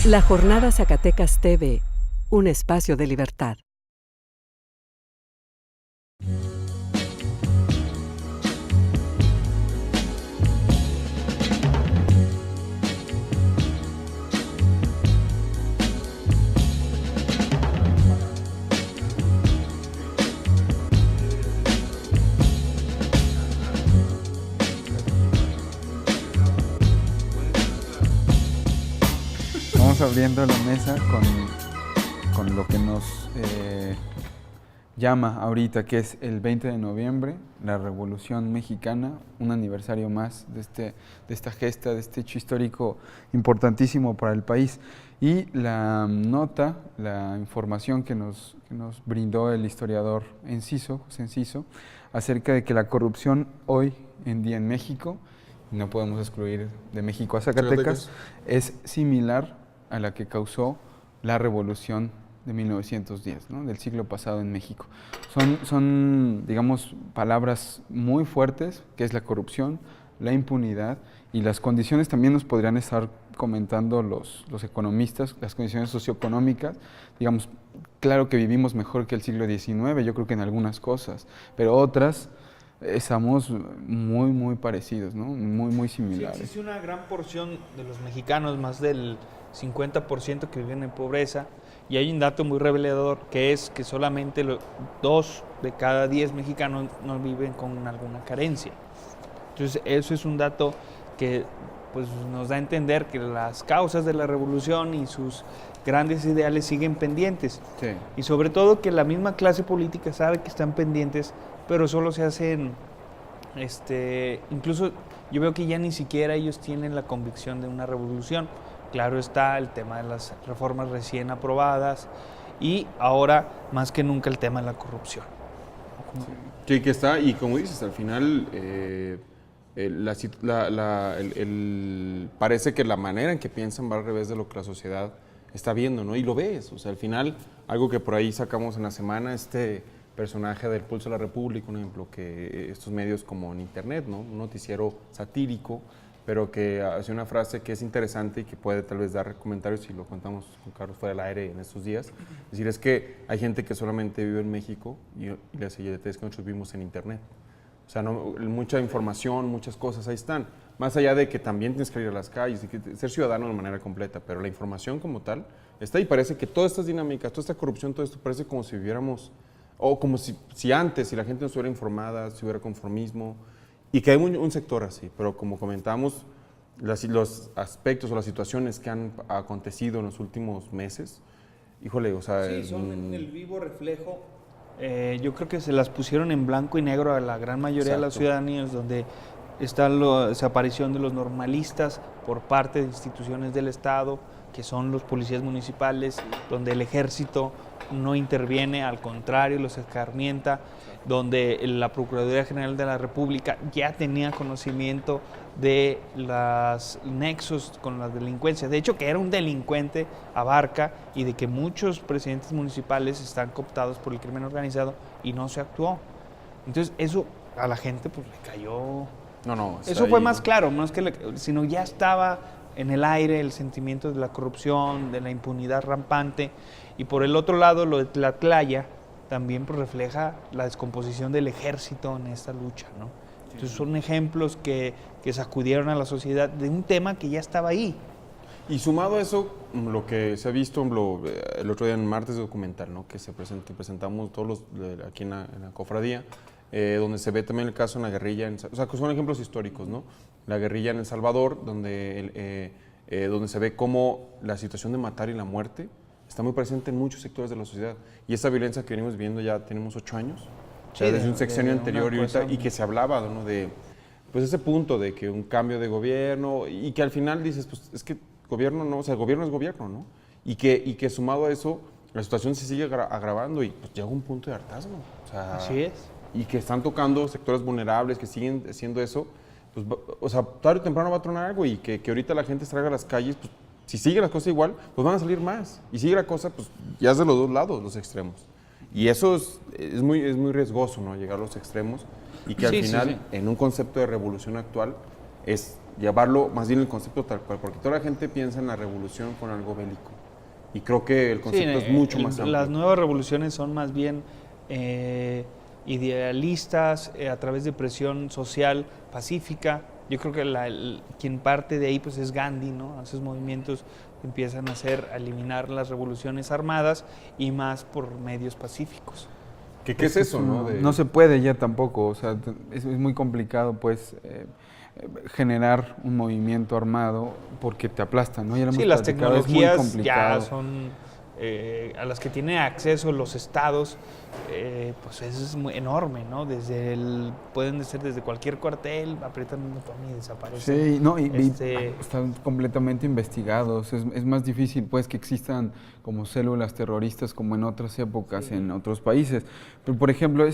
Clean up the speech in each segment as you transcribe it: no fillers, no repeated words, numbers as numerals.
La Jornada Zacatecas TV, un espacio de libertad. Vamos abriendo la mesa con lo que nos llama ahorita, que es el 20 de noviembre, la Revolución Mexicana, un aniversario más de esta gesta, de este hecho histórico importantísimo para el país. Y la nota, la información que nos brindó el historiador José Enciso, acerca de que la corrupción hoy en día en México, no podemos excluir de México a Zacatecas, es similar a la que causó la revolución de 1910, ¿no? Del siglo pasado en México. Son, digamos, palabras muy fuertes, que es la corrupción, la impunidad, y las condiciones también nos podrían estar comentando los economistas, las condiciones socioeconómicas. Digamos, claro que vivimos mejor que el siglo XIX, yo creo que en algunas cosas, pero otras estamos muy parecidos, ¿no? Muy similares. Sí, existe una gran porción de los mexicanos, más del 50% que viven en pobreza, y hay un dato muy revelador, que es que solamente 2 de cada 10 mexicanos no viven con alguna carencia. Entonces eso es un dato que pues, nos da a entender que las causas de la revolución y sus grandes ideales siguen pendientes. Sí. Y sobre todo que la misma clase política sabe que están pendientes, pero solo se hacen, incluso yo veo que ya ni siquiera ellos tienen la convicción de una revolución. Claro está el tema de las reformas recién aprobadas y ahora más que nunca el tema de la corrupción. Sí, que está, y como dices, al final parece que la manera en que piensan va al revés de lo que la sociedad está viendo, ¿no? Y lo ves, o sea, al final, algo que por ahí sacamos en la semana, este personaje del Pulso de la República, un ejemplo, que estos medios como en internet, ¿no? Un noticiero satírico, pero que hace una frase que es interesante y que puede tal vez dar comentarios, si lo contamos con Carlos fuera del aire en estos días. Es decir, es que hay gente que solamente vive en México y la sencillez es que nosotros vivimos en internet. O sea, mucha información, muchas cosas ahí están. Más allá de que también tienes que ir a las calles y que ser ciudadano de manera completa, pero la información como tal está ahí. Parece que todas estas dinámicas, toda esta corrupción, todo esto parece como si viviéramos, o como si antes, si la gente no estuviera informada, si hubiera conformismo. Y que hay un sector así, pero como comentamos, los aspectos o las situaciones que han acontecido en los últimos meses, híjole, o sea... Sí, son el vivo reflejo. Yo creo que se las pusieron en blanco y negro a la gran mayoría de las ciudadanías, donde está la desaparición de los normalistas por parte de instituciones del Estado, que son los policías municipales, donde el ejército no interviene, al contrario, los escarmienta, donde la Procuraduría General de la República ya tenía conocimiento de los nexos con la delincuencia. De hecho, que era un delincuente Abarca y de que muchos presidentes municipales están cooptados por el crimen organizado y no se actuó. Entonces, eso a la gente pues le cayó... No, eso fue más claro, no es que sino ya estaba en el aire el sentimiento de la corrupción, de la impunidad rampante, y por el otro lado lo de Tlatlaya también pues, refleja la descomposición del ejército en esta lucha, ¿no? Entonces son ejemplos que sacudieron a la sociedad de un tema que ya estaba ahí. Y sumado a eso, lo que se ha visto el otro día en martes documental, ¿no? Que presentamos todos aquí en la cofradía, donde se ve también el caso en la guerrilla, o sea, que son ejemplos históricos, ¿no? La guerrilla en El Salvador, donde se ve cómo la situación de matar y la muerte está muy presente en muchos sectores de la sociedad. Y esa violencia que venimos viendo ya tenemos 8 años, sí, desde un sexenio anterior y ahorita, y que se hablaba, ¿no? De pues ese punto de que un cambio de gobierno, y que al final dices, pues es que gobierno no, o sea, el gobierno es gobierno, ¿no? Y que sumado a eso, la situación se sigue agravando y pues llega un punto de hartazgo. O sea, así es. Y que están tocando sectores vulnerables, que siguen haciendo eso, pues, o sea, tarde o temprano va a tronar algo, y que ahorita la gente salga a las calles, pues si sigue la cosa igual, pues van a salir más. Y sigue la cosa, pues ya es de los dos lados, los extremos. Y eso es muy riesgoso, ¿no? Llegar a los extremos, y que al final, en un concepto de revolución actual, es llevarlo más bien el concepto tal cual, porque toda la gente piensa en la revolución con algo bélico. Y creo que el concepto es mucho más amplio. Las nuevas revoluciones son más bien idealistas, a través de presión social pacífica. Yo creo que quien parte de ahí pues es Gandhi, ¿no? Esos movimientos empiezan a eliminar las revoluciones armadas y más por medios pacíficos. ¿Qué es eso, no? No se puede ya tampoco, o sea, es muy complicado, pues, generar un movimiento armado porque te aplastan, ¿no? Ya lo Sí, hemos las platicado, es muy tecnologías complicado. ya son a las que tienen acceso los estados, pues eso es muy enorme, ¿no? Pueden ser desde cualquier cuartel, aprietan un botón y desaparecen. Sí, no, y están completamente investigados. Es más difícil, pues, que existan como células terroristas como en otras épocas, en otros países. Pero, por ejemplo,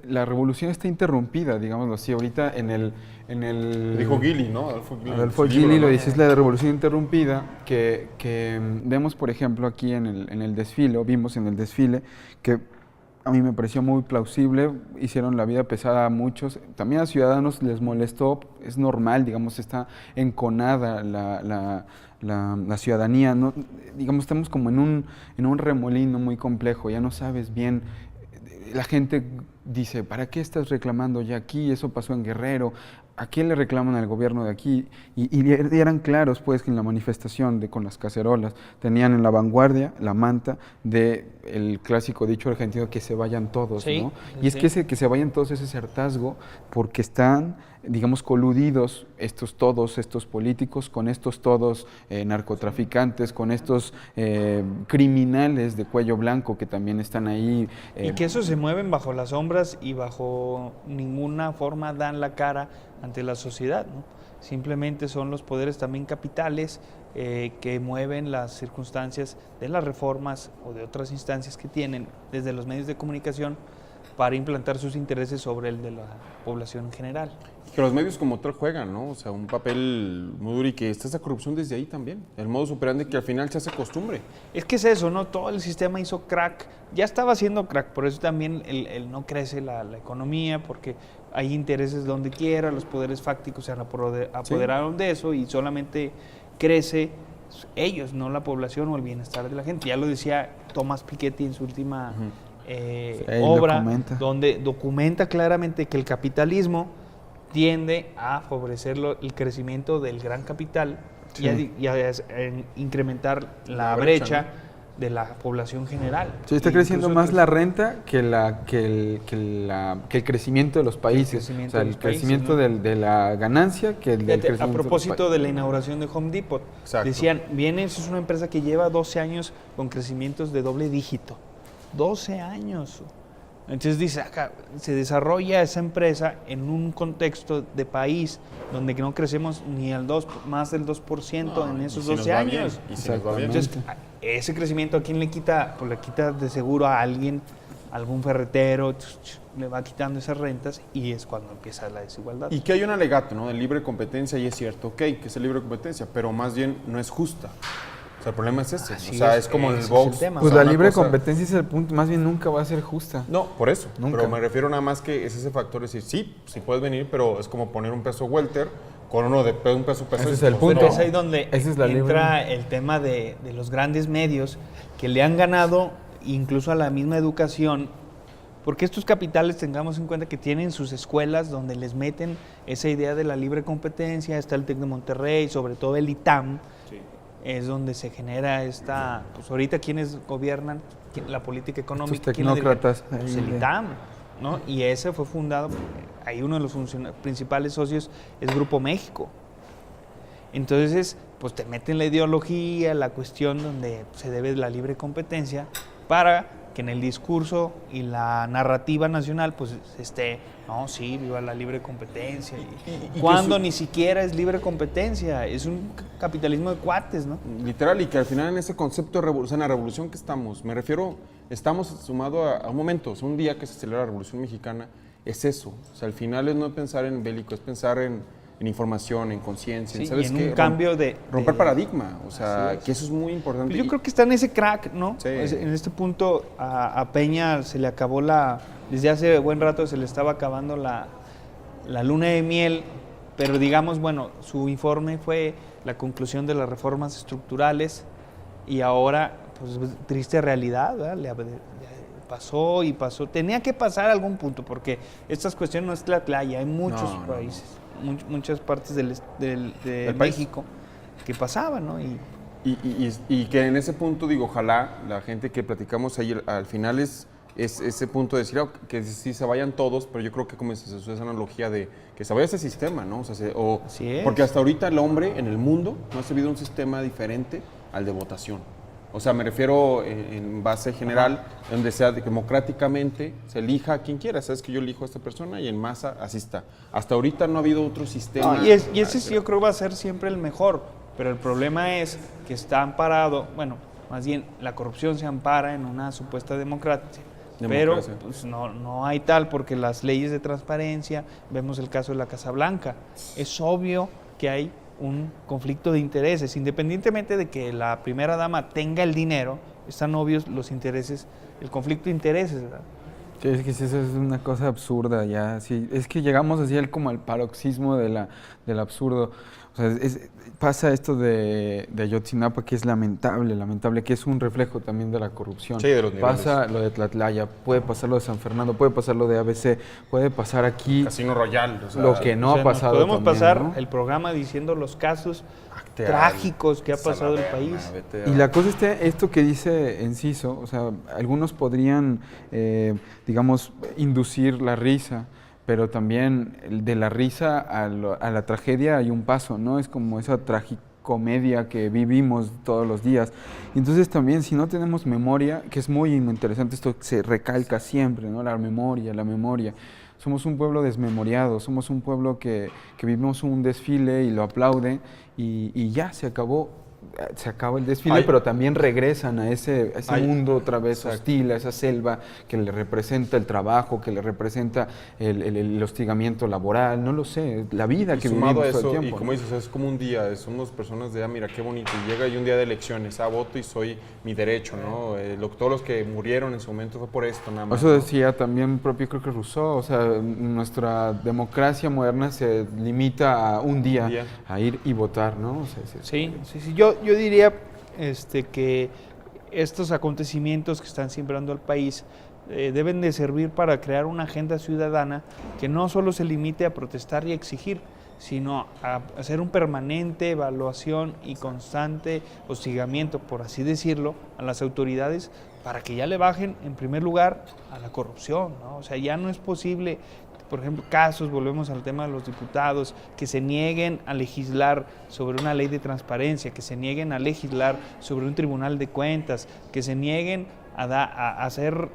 la revolución está interrumpida, digámoslo así. Ahorita en el Dijo Gili, ¿no? Adolfo Gili lo dice, es la revolución interrumpida, que vemos, por ejemplo, aquí en el desfile, o vimos en el desfile, que a mí me pareció muy plausible, hicieron la vida pesada a muchos, también a ciudadanos les molestó, es normal, digamos, está enconada la ciudadanía, ¿no? Digamos, estamos como en un remolino muy complejo, ya no sabes bien, la gente dice, ¿para qué estás reclamando ya aquí? Eso pasó en Guerrero. ¿A quién le reclaman al gobierno de aquí? Y eran claros, pues, que en la manifestación con las cacerolas tenían en la vanguardia la manta del clásico dicho argentino, que se vayan todos, sí, ¿no? Y es que ese que se vayan todos es ese hartazgo porque están, digamos, coludidos todos estos políticos con estos todos narcotraficantes, con estos criminales de cuello blanco que también están ahí. Y que esos se mueven bajo las sombras y bajo ninguna forma dan la cara ante la sociedad, ¿no? Simplemente son los poderes también capitales que mueven las circunstancias de las reformas o de otras instancias que tienen desde los medios de comunicación para implantar sus intereses sobre el de la población en general. Que los medios como tal juegan, ¿no? O sea, un papel muy duro y que está esa corrupción desde ahí también. El modus operandi que al final se hace costumbre. Es que es eso, ¿no? Todo el sistema hizo crack, ya estaba haciendo crack, por eso también no crece la economía, porque hay intereses donde quiera, los poderes fácticos se apoderaron de eso y solamente crece ellos, no la población o el bienestar de la gente. Ya lo decía Thomas Piketty en su última obra, donde documenta claramente que el capitalismo tiende a favorecer el crecimiento del gran capital y a incrementar la brecha, ¿no?, de la población general. Sí, está creciendo más la renta que el crecimiento de los países. El crecimiento, ¿no?, de la ganancia que el del crecimiento. A propósito de la inauguración de Home Depot, decían, es una empresa que lleva 12 años con crecimientos de doble dígito. 12 años. Entonces dice, acá se desarrolla esa empresa en un contexto de país donde no crecemos ni más del 2% en esos 12 años. Entonces, ese crecimiento, ¿a quién le quita? Pues le quita de seguro a alguien, algún ferretero, le va quitando esas rentas y es cuando empieza la desigualdad. Y que hay un alegato, ¿no?, de libre competencia, y es cierto, ok, que es libre competencia, pero más bien no es justa. O sea, el problema es ese. Así o sea, es como el box. Pues la libre competencia es el punto, más bien nunca va a ser justa. No, por eso. Nunca. Pero me refiero nada más que es ese factor de decir, sí puedes venir, pero es como poner un peso welter con uno de un peso pesado. Ese es el punto. Pero es ahí donde entra el tema de los grandes medios que le han ganado incluso a la misma educación, porque estos capitales, tengamos en cuenta que tienen sus escuelas donde les meten esa idea de la libre competencia. Está el TEC de Monterrey, sobre todo el ITAM, es donde se genera pues ahorita quienes gobiernan la política económica. Estos tecnócratas. Pues el ITAM, ¿no? Y ese fue fundado, ahí uno de los principales socios es Grupo México. Entonces, pues te meten la ideología, la cuestión donde se debe la libre competencia para que en el discurso y la narrativa nacional pues viva la libre competencia. Cuando ni siquiera es libre competencia, es un capitalismo de cuates, ¿no? Literal, y que al final en ese concepto de revolución, en la revolución que estamos, me refiero, estamos sumados a un momento, un día que se celebra la Revolución Mexicana, es eso. O sea, al final es no pensar en bélico, es pensar en información, en conciencia, ¿sabes qué? Un cambio de romper paradigma, o sea, que eso es muy importante. Yo creo que está en ese crack, ¿no? Sí. En este punto a Peña se le acabó desde hace buen rato se le estaba acabando la luna de miel pero digamos, bueno, su informe fue la conclusión de las reformas estructurales y ahora, pues triste realidad, ¿verdad? Le pasó y pasó. Tenía que pasar a algún punto, porque estas cuestiones no es Tlatlaya, hay muchos países, muchas partes de México que pasaban, ¿no? Y que en ese punto, digo, ojalá la gente que platicamos ahí al final es ese punto de decir que sí se vayan todos, pero yo creo que como se usa esa analogía de que se vaya ese sistema, ¿no? O sea, Así es. Porque hasta ahorita el hombre en el mundo no ha sabido un sistema diferente al de votación. O sea, me refiero en base general, donde sea democráticamente se elija a quien quiera. Sabes que yo elijo a esta persona y en masa así está. Hasta ahorita no ha habido otro sistema. No, y ese yo creo que va a ser siempre el mejor, pero el problema es que está amparado, bueno, más bien la corrupción se ampara en una supuesta democracia. Pero pues, no hay tal, porque las leyes de transparencia, vemos el caso de la Casa Blanca, es obvio que hay un conflicto de intereses, independientemente de que la primera dama tenga el dinero, están obvios los intereses, el conflicto de intereses, ¿verdad? Sí, es que eso es una cosa absurda ya, sí, es que llegamos así como al paroxismo del absurdo. O sea, pasa esto de Ayotzinapa, que es lamentable, que es un reflejo también de la corrupción. Sí, de los niveles. Pasa lo de Tlatlaya, puede pasar lo de San Fernando, puede pasar lo de ABC, puede pasar aquí Casino Royal. O sea, lo que no ha pasado. Podemos también, pasar, ¿no? el programa diciendo los casos trágicos que ha pasado el país. Y la cosa es esto que dice Enciso, o sea, algunos podrían, digamos, inducir la risa, pero también de la risa a la tragedia hay un paso, ¿no? Es como esa tragicomedia que vivimos todos los días. Y entonces también, si no tenemos memoria, que es muy interesante, esto se recalca siempre, ¿no? La memoria. Somos un pueblo desmemoriado, somos un pueblo que vivimos un desfile y lo aplaude y ya se acabó el desfile, pero también regresan a ese mundo otra vez hostil, a esa selva que le representa el trabajo, que le representa el hostigamiento laboral, no lo sé, la vida que vivimos eso, todo el tiempo. Y como dices, es como un día, somos personas de, mira qué bonito, y llega y un día de elecciones, voto y soy mi derecho, ¿no? Todos los que murieron en su momento fue por esto, nada más. Eso decía también propio, creo que Rousseau, o sea, nuestra democracia moderna se limita a un día a ir y votar, ¿no? O sea, sí. Yo diría que estos acontecimientos que están simbrando al país deben de servir para crear una agenda ciudadana que no solo se limite a protestar y exigir, sino a hacer un permanente evaluación y constante hostigamiento, por así decirlo, a las autoridades para que ya le bajen, en primer lugar, a la corrupción, ¿no? O sea, ya no es posible, por ejemplo, volvemos al tema de los diputados, que se nieguen a legislar sobre una ley de transparencia, que se nieguen a legislar sobre un tribunal de cuentas, que se nieguen a hacer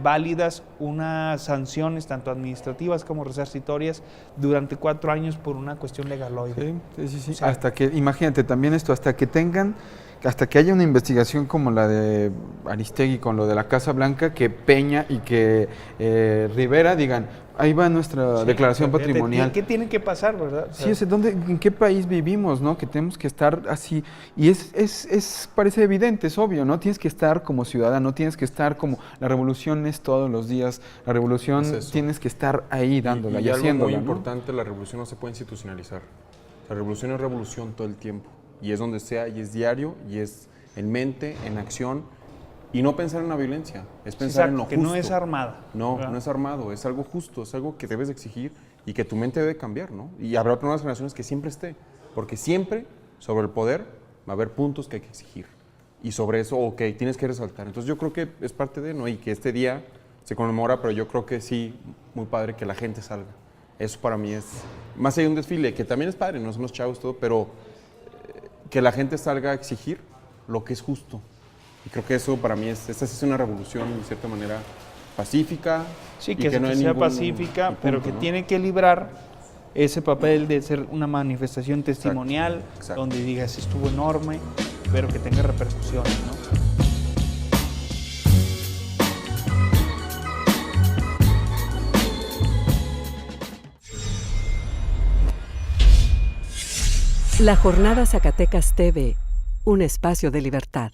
válidas unas sanciones tanto administrativas como resarcitorias durante 4 años por una cuestión legaloide. Sí. O sea, hasta que, imagínate también esto, hasta que haya una investigación como la de Aristegui con lo de la Casa Blanca, que Peña y que Rivera digan, ahí va nuestra declaración patrimonial. ¿Qué tiene que pasar, verdad? O sea, sí, ¿en qué país vivimos, no? Que tenemos que estar así. Y parece evidente, es obvio, ¿no? Tienes que estar como ciudadano, tienes que estar como... La revolución es todos los días, la revolución tienes que estar ahí dándola y haciéndola, algo muy importante, la revolución no se puede institucionalizar. La revolución es revolución todo el tiempo. Y es donde sea, y es diario, y es en mente, en acción. Y no pensar en la violencia, es pensar en lo justo. Que no es armada. No es armado, es algo justo, es algo que debes exigir y que tu mente debe cambiar, ¿no? Y habrá nuevas generaciones que siempre esté, porque siempre sobre el poder va a haber puntos que hay que exigir. Y sobre eso, tienes que resaltar. Entonces yo creo que es parte de, ¿no? Y que este día se conmemora, pero yo creo que sí, muy padre que la gente salga. Eso para mí es, más allá de un desfile, que también es padre, no somos chavos todo, pero que la gente salga a exigir lo que es justo. Y creo que eso para mí esta es una revolución de cierta manera pacífica. Sí, que no sea pacífica, pero que tiene que librar ese papel de ser una manifestación testimonial, exacto. Donde digas estuvo enorme, pero que tenga repercusiones, ¿no? La Jornada Zacatecas TV, un espacio de libertad.